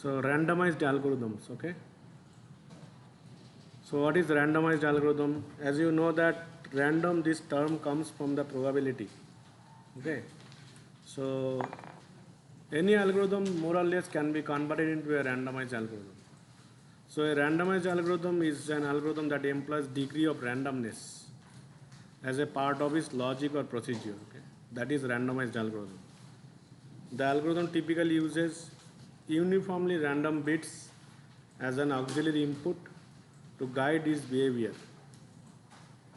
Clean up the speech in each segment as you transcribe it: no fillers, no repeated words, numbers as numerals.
So randomized algorithms, okay. So what is randomized algorithm? As you know that random, this term comes from the probability, okay. So any algorithm more or less can be converted into a randomized algorithm. So a randomized algorithm is an algorithm that employs degree of randomness as a part of its logic or procedure, okay. That is randomized algorithm. The algorithm typically uses uniformly random bits as an auxiliary input to guide its behavior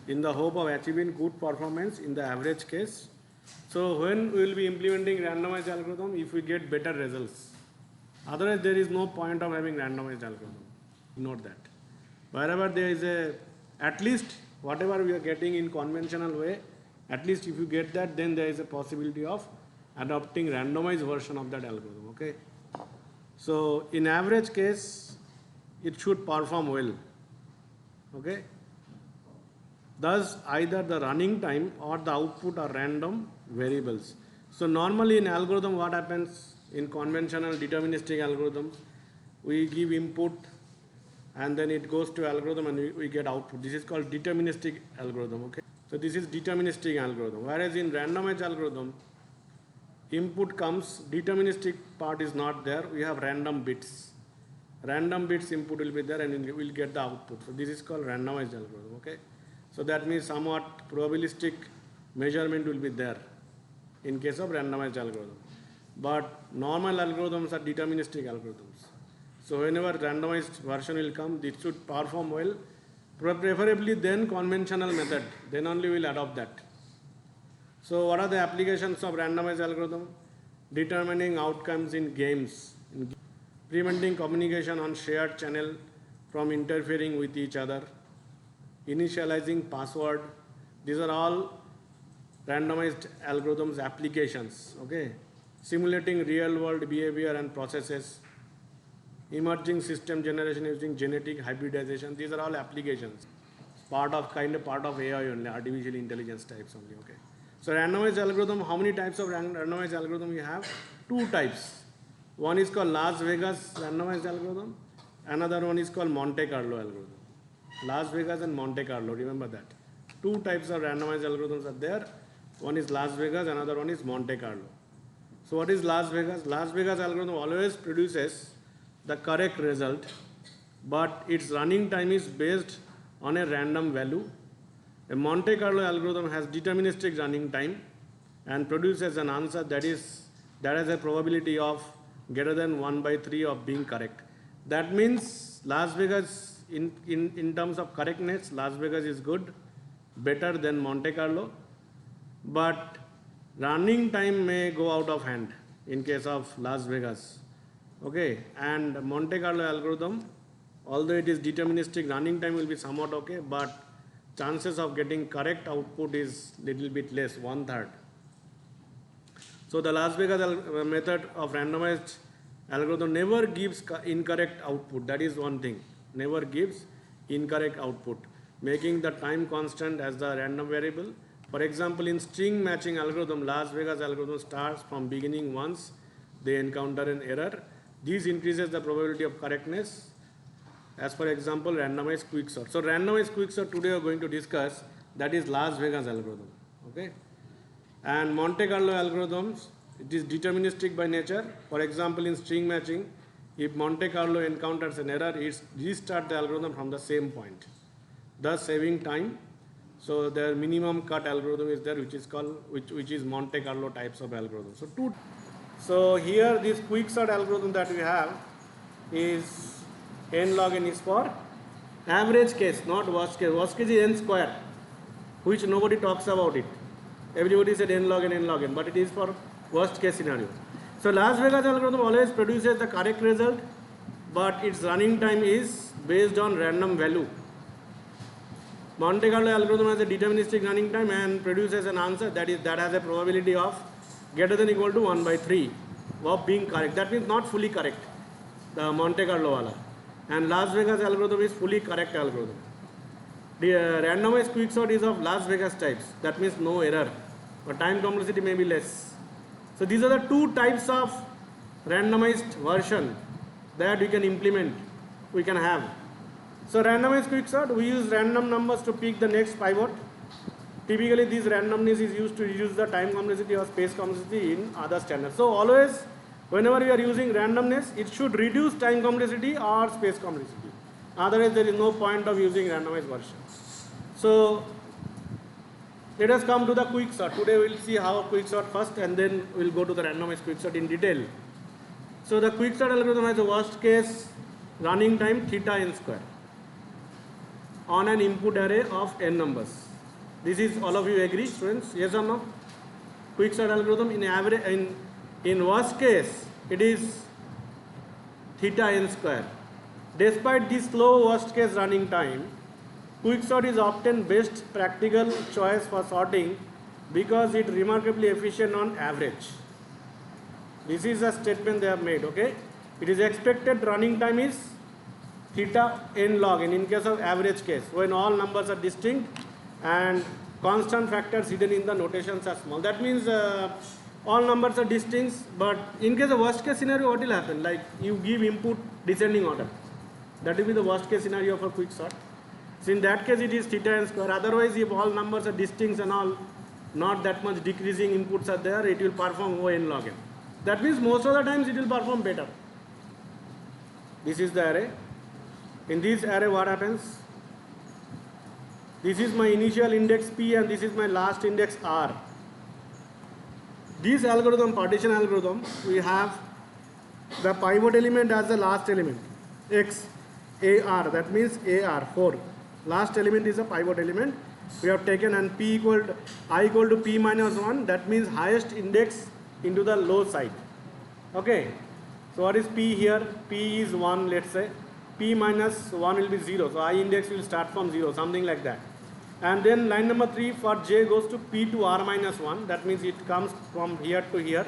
in the hope of achieving good performance in the average case. So when we will be implementing randomized algorithm, if we get better results, otherwise there is no point of having randomized algorithm. Note that. Wherever there is at least whatever we are getting in conventional way, at least if you get that, then there is a possibility of adopting randomized version of that algorithm, okay. So in average case, it should perform well, okay. Thus either the running time or the output are random variables. So normally in algorithm, what happens in conventional deterministic algorithms, we give input and then it goes to algorithm and we get output. This is called deterministic algorithm, okay. So this is deterministic algorithm. Whereas in randomized algorithm, input comes, deterministic part is not there, we have random bits. Random bits input will be there and we will get the output. So this is called randomized algorithm, okay. So that means somewhat probabilistic measurement will be there in case of randomized algorithm. But normal algorithms are deterministic algorithms. So whenever randomized version will come, it should perform well, preferably then conventional method, then only we will adopt that. So what are the applications of randomized algorithm? Determining outcomes in games, preventing communication on shared channel from interfering with each other, initializing password. These are all randomized algorithms applications, okay. Simulating real world behavior and processes, emerging system generation using genetic hybridization. These are all applications, part of AI only, artificial intelligence types only, okay. So randomized algorithm, how many types of randomized algorithm you have? Two types. One is called Las Vegas randomized algorithm, another one is called Monte Carlo algorithm. Las Vegas and Monte Carlo, remember that. Two types of randomized algorithms are there. One is Las Vegas, another one is Monte Carlo. So what is Las Vegas? Las Vegas algorithm always produces the correct result, but its running time is based on a random value. A Monte Carlo algorithm has deterministic running time and produces an answer that has a probability of greater than 1/3 of being correct. That means Las Vegas, in terms of correctness, Las Vegas is good, better than Monte Carlo, but running time may go out of hand in case of Las Vegas, okay. And Monte Carlo algorithm, although it is deterministic, running time will be somewhat okay, but chances of getting correct output is little bit less, 1/3. So the Las Vegas method of randomized algorithm never gives incorrect output. That is one thing, never gives incorrect output, making the time constant as the random variable. For example, in string matching algorithm, Las Vegas algorithm starts from beginning once they encounter an error. This increases the probability of correctness. As for example, randomized QuickSort. So randomized QuickSort today we are going to discuss, that is Las Vegas algorithm, okay. And Monte Carlo algorithms, it is deterministic by nature. For example, in string matching, if Monte Carlo encounters an error, it restarts the algorithm from the same point, thus saving time. So the minimum cut algorithm is there, which is called which is Monte Carlo types of algorithm. So here this QuickSort algorithm that we have is n log n is for average case, not worst case. Worst case is n square, which nobody talks about it. Everybody said n log n, but it is for worst case scenario. So Las Vegas algorithm always produces the correct result, but its running time is based on random value. Monte Carlo algorithm has a deterministic running time and produces an answer that has a probability of greater than equal to 1/3 of being correct. That means not fully correct, the Monte Carlo wala. And Las Vegas algorithm is fully correct algorithm. The randomized QuickSort is of Las Vegas types. That means no error, but time complexity may be less. So these are the two types of randomized version that we can implement, we can have. So randomized QuickSort, we use random numbers to pick the next pivot. Typically this randomness is used to reduce the time complexity or space complexity in other standards. So always whenever you are using randomness, it should reduce time complexity or space complexity. Otherwise there is no point of using randomized version. So let us come to the QuickSort. Today we will see how QuickSort first and then we will go to the randomized QuickSort in detail. So the QuickSort algorithm has a worst case running time theta n square on an input array of n numbers. This is, all of you agree, students? Yes or no? QuickSort algorithm in average, in worst case, it is theta n square. Despite this low worst case running time, QuickSort is often best practical choice for sorting because it is remarkably efficient on average. This is a statement they have made, okay? It is expected running time is theta n log n in case of average case, when all numbers are distinct and constant factors hidden in the notations are small. That means all numbers are distinct, but in case of worst case scenario, what will happen? Like you give input descending order. That will be the worst case scenario for QuickSort. So in that case it is theta n square. Otherwise, if all numbers are distinct and all not that much decreasing inputs are there, it will perform O n log n. That means most of the times it will perform better. This is the array. In this array what happens? This is my initial index P and this is my last index R. This algorithm, partition algorithm, we have the pivot element as the last element, X, AR, that means AR, 4. Last element is a pivot element. We have taken and I equal to P minus 1, that means highest index into the low side. Okay. So what is P here? P is 1, let's say. P minus 1 will be 0. So I index will start from 0, something like that. And then line number 3 for J goes to P to R minus 1. That means it comes from here to here.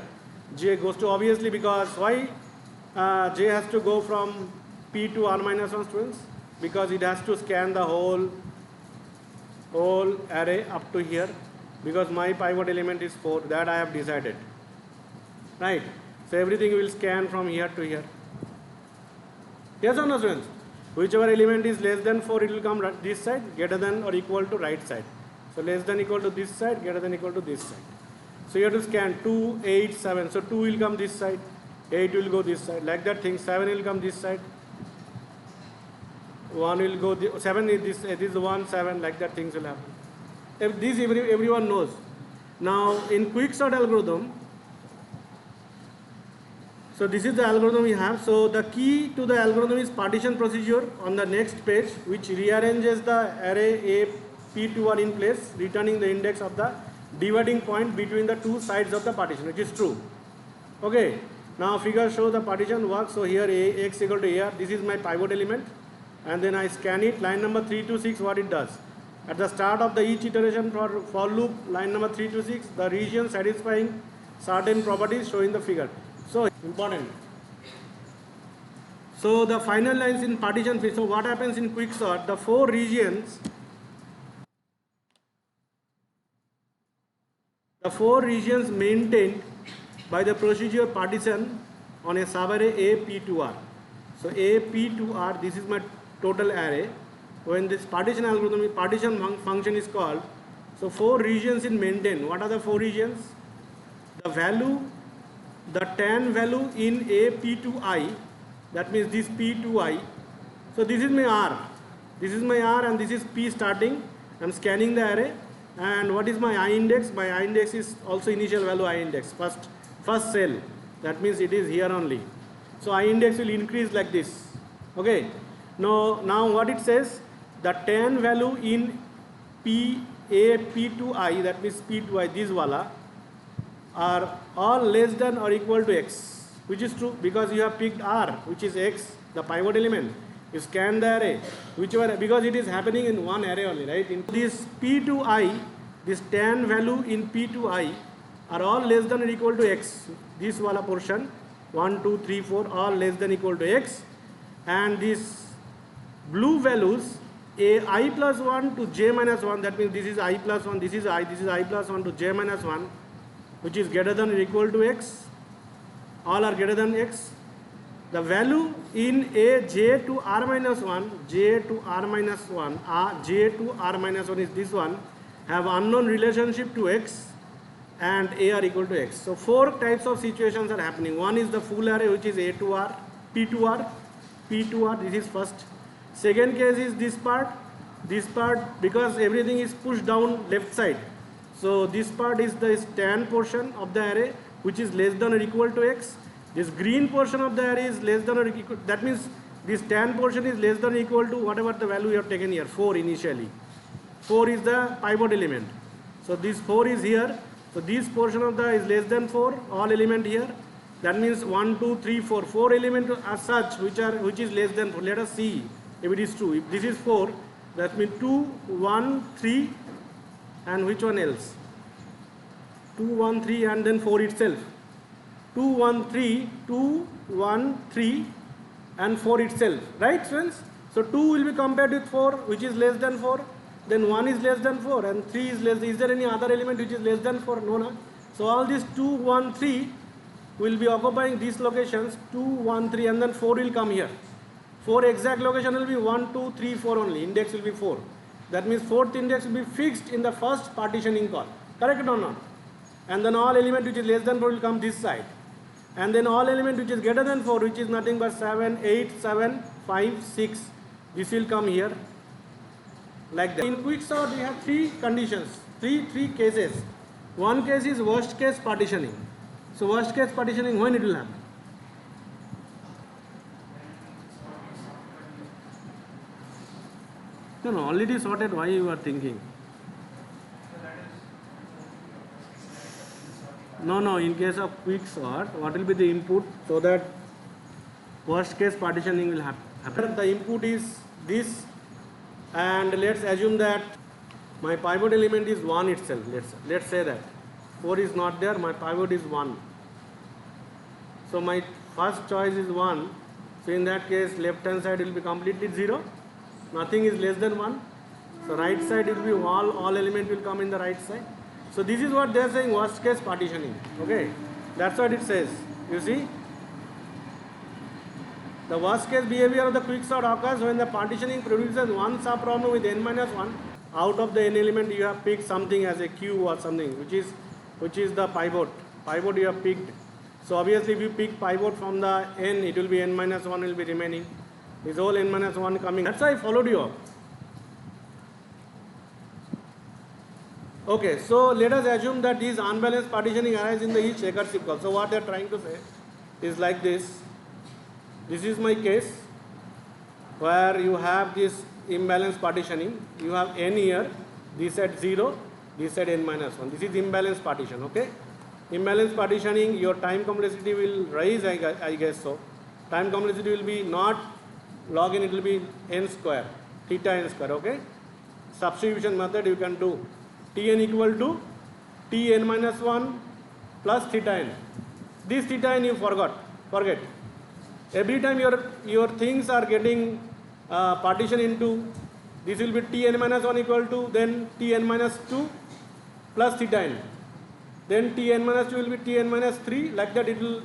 J goes to, obviously, because why J has to go from P to R minus 1, students? Because it has to scan the whole array up to here. Because my pivot element is 4. That I have decided. Right? So everything will scan from here to here. Yes or no, students? Whichever element is less than 4, it will come this side, greater than or equal to right side. So less than equal to this side, greater than equal to this side. So you have to scan 2, 8, 7. So 2 will come this side, 8 will go this side. Like that thing, 7 will come this side. 1 will go, 7 is this is 1, 7, like that things will happen. If this everyone knows. Now in QuickSort algorithm, so this is the algorithm we have. So the key to the algorithm is partition procedure on the next page, which rearranges the array A, P to R in place, returning the index of the dividing point between the two sides of the partition, which is true. Okay. Now figure show the partition works. So here X equal to AR, this is my pivot element, and then I scan it. Line number 3 to 6, what it does? At the start of the each iteration for loop, line number 3 to 6, the region satisfying certain properties shown in the figure. So important. So the final lines in partition. So what happens in QuickSort? The four regions maintained by the procedure partition on a subarray A P to R. So A P to R. This is my total array. When this partition algorithm, partition function is called. So four regions in maintain. What are the four regions? The value. The tan value in A P to I, that means this P to I. So this is my R. This is my R and this is P starting. I am scanning the array. And what is my I index? My I index is also initial value I index, first cell. That means it is here only. So I index will increase like this. Okay. Now what it says? The tan value in A P to I, that means P to I, this wala, are all less than or equal to X, which is true because you have picked R, which is X, the pivot element. You scan the array, whichever, because it is happening in one array only, right? In this P to I, this tan value in P to I are all less than or equal to X. This wala portion, 1, 2, 3, 4, all less than or equal to X. And these blue values, I plus 1 to J minus 1, that means this is I plus 1, this is I plus 1 to J minus 1, which is greater than or equal to X, all are greater than X, the value in a j to r minus 1, j to r minus 1, j to r minus 1 is this one, have unknown relationship to x and a are equal to x. So 4 types of situations are happening. One is the full array, which is a to r, p to r, p to r, this is first. Second case is this part because everything is pushed down left side. So this part is the stand portion of the array, which is less than or equal to x. This green portion of the array is less than or equal, that means this tan portion is less than or equal to whatever the value you have taken here, 4 initially. 4 is the pivot element. So this 4 is here. So this portion of the is less than 4, all element here. That means 1, 2, 3, 4. 4 elements are such which is less than 4. Let us see if it is true. If this is 4, that means 2, 1, 3, and which one else? 2, 1, 3, and then 4 itself. 2, 1, 3, 2, 1, 3, and 4 itself. Right, friends? So 2 will be compared with 4, which is less than 4. Then 1 is less than 4, and 3 is less. Is there any other element which is less than 4? No, no. So all these 2, 1, 3 will be occupying these locations, 2, 1, 3, and then 4 will come here. 4 exact location will be 1, 2, 3, 4 only. Index will be 4. That means 4th index will be fixed in the first partitioning call. Correct or not? And then all element which is less than 4 will come this side. And then all element which is greater than 4, which is nothing but 7, 8, 7, 5, 6. This will come here. Like that. In QuickSort we have 3 conditions, 3 cases. One case is worst case partitioning. So worst case partitioning, when it will happen? No, already sorted. Why you are thinking? No, in case of QuickSort, what will be the input so that worst case partitioning will happen? The input is this, and let's assume that my pivot element is 1 itself. Let's say that 4 is not there, my pivot is 1. So my first choice is 1. So in that case, left hand side will be completely 0. Nothing is less than 1. So right side will be all element will come in the right side. So this is what they are saying, worst case partitioning. Okay, that's what it says. You see, the worst case behavior of the QuickSort occurs when the partitioning produces one subproblem with n minus 1. Out of the n element, you have picked something as a q or something, which is the pivot. Pivot you have picked. So obviously, if you pick pivot from the n, it will be n minus 1 will be remaining. This whole n minus 1 coming. That's why I followed you up. Okay, so let us assume that these unbalanced partitioning arises in the each recursive call. So what they are trying to say is like this. This is my case where you have this imbalance partitioning. You have n here, this at 0, this at n minus 1. This is imbalance partition, okay? Imbalance partitioning, your time complexity will rise, I guess so. Time complexity will be not log n, it will be n square, theta n square, okay? Substitution method you can do. Tn equal to Tn minus 1 plus theta n. This theta n you forget. Every time your things are getting partitioned into, this will be Tn minus 1 equal to then Tn minus 2 plus theta n. Then Tn minus 2 will be Tn minus 3, like that it will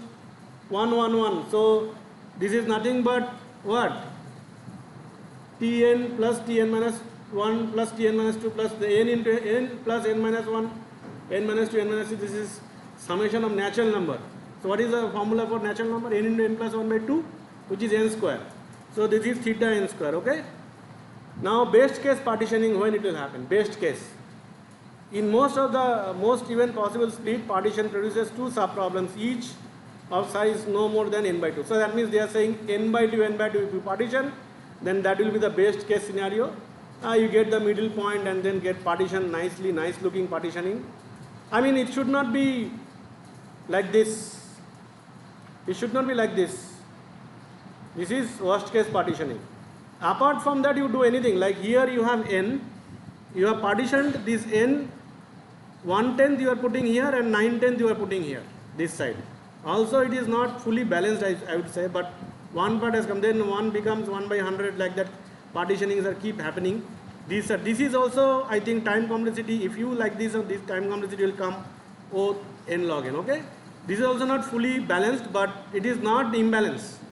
1, 1, 1. So this is nothing but what? Tn plus Tn minus 1 plus Tn minus 2 plus the n into n plus n minus 1, n minus 2, n minus 3. This is summation of natural number. So what is the formula for natural number? N into n plus 1 by 2, which is n square. So this is theta n square, okay? Now best case partitioning, when it will happen? Best case. In most even possible split, partition produces 2 subproblems, each of size no more than n by 2. So that means they are saying n by 2, if you partition, then that will be the best case scenario. You get the middle point and then get partition nicely, nice looking partitioning. I mean, it should not be like this. It should not be like this. This is worst case partitioning. Apart from that, you do anything. Like here you have n. You have partitioned this n. 1/10 you are putting here and 9/10 you are putting here. This side. Also, it is not fully balanced, I would say. But one part has come. Then one becomes 1 by 100. Like that, partitionings are keep happening. This is also, I think, time complexity. If you like this time complexity will come O n log n. Okay. This is also not fully balanced, but it is not imbalance.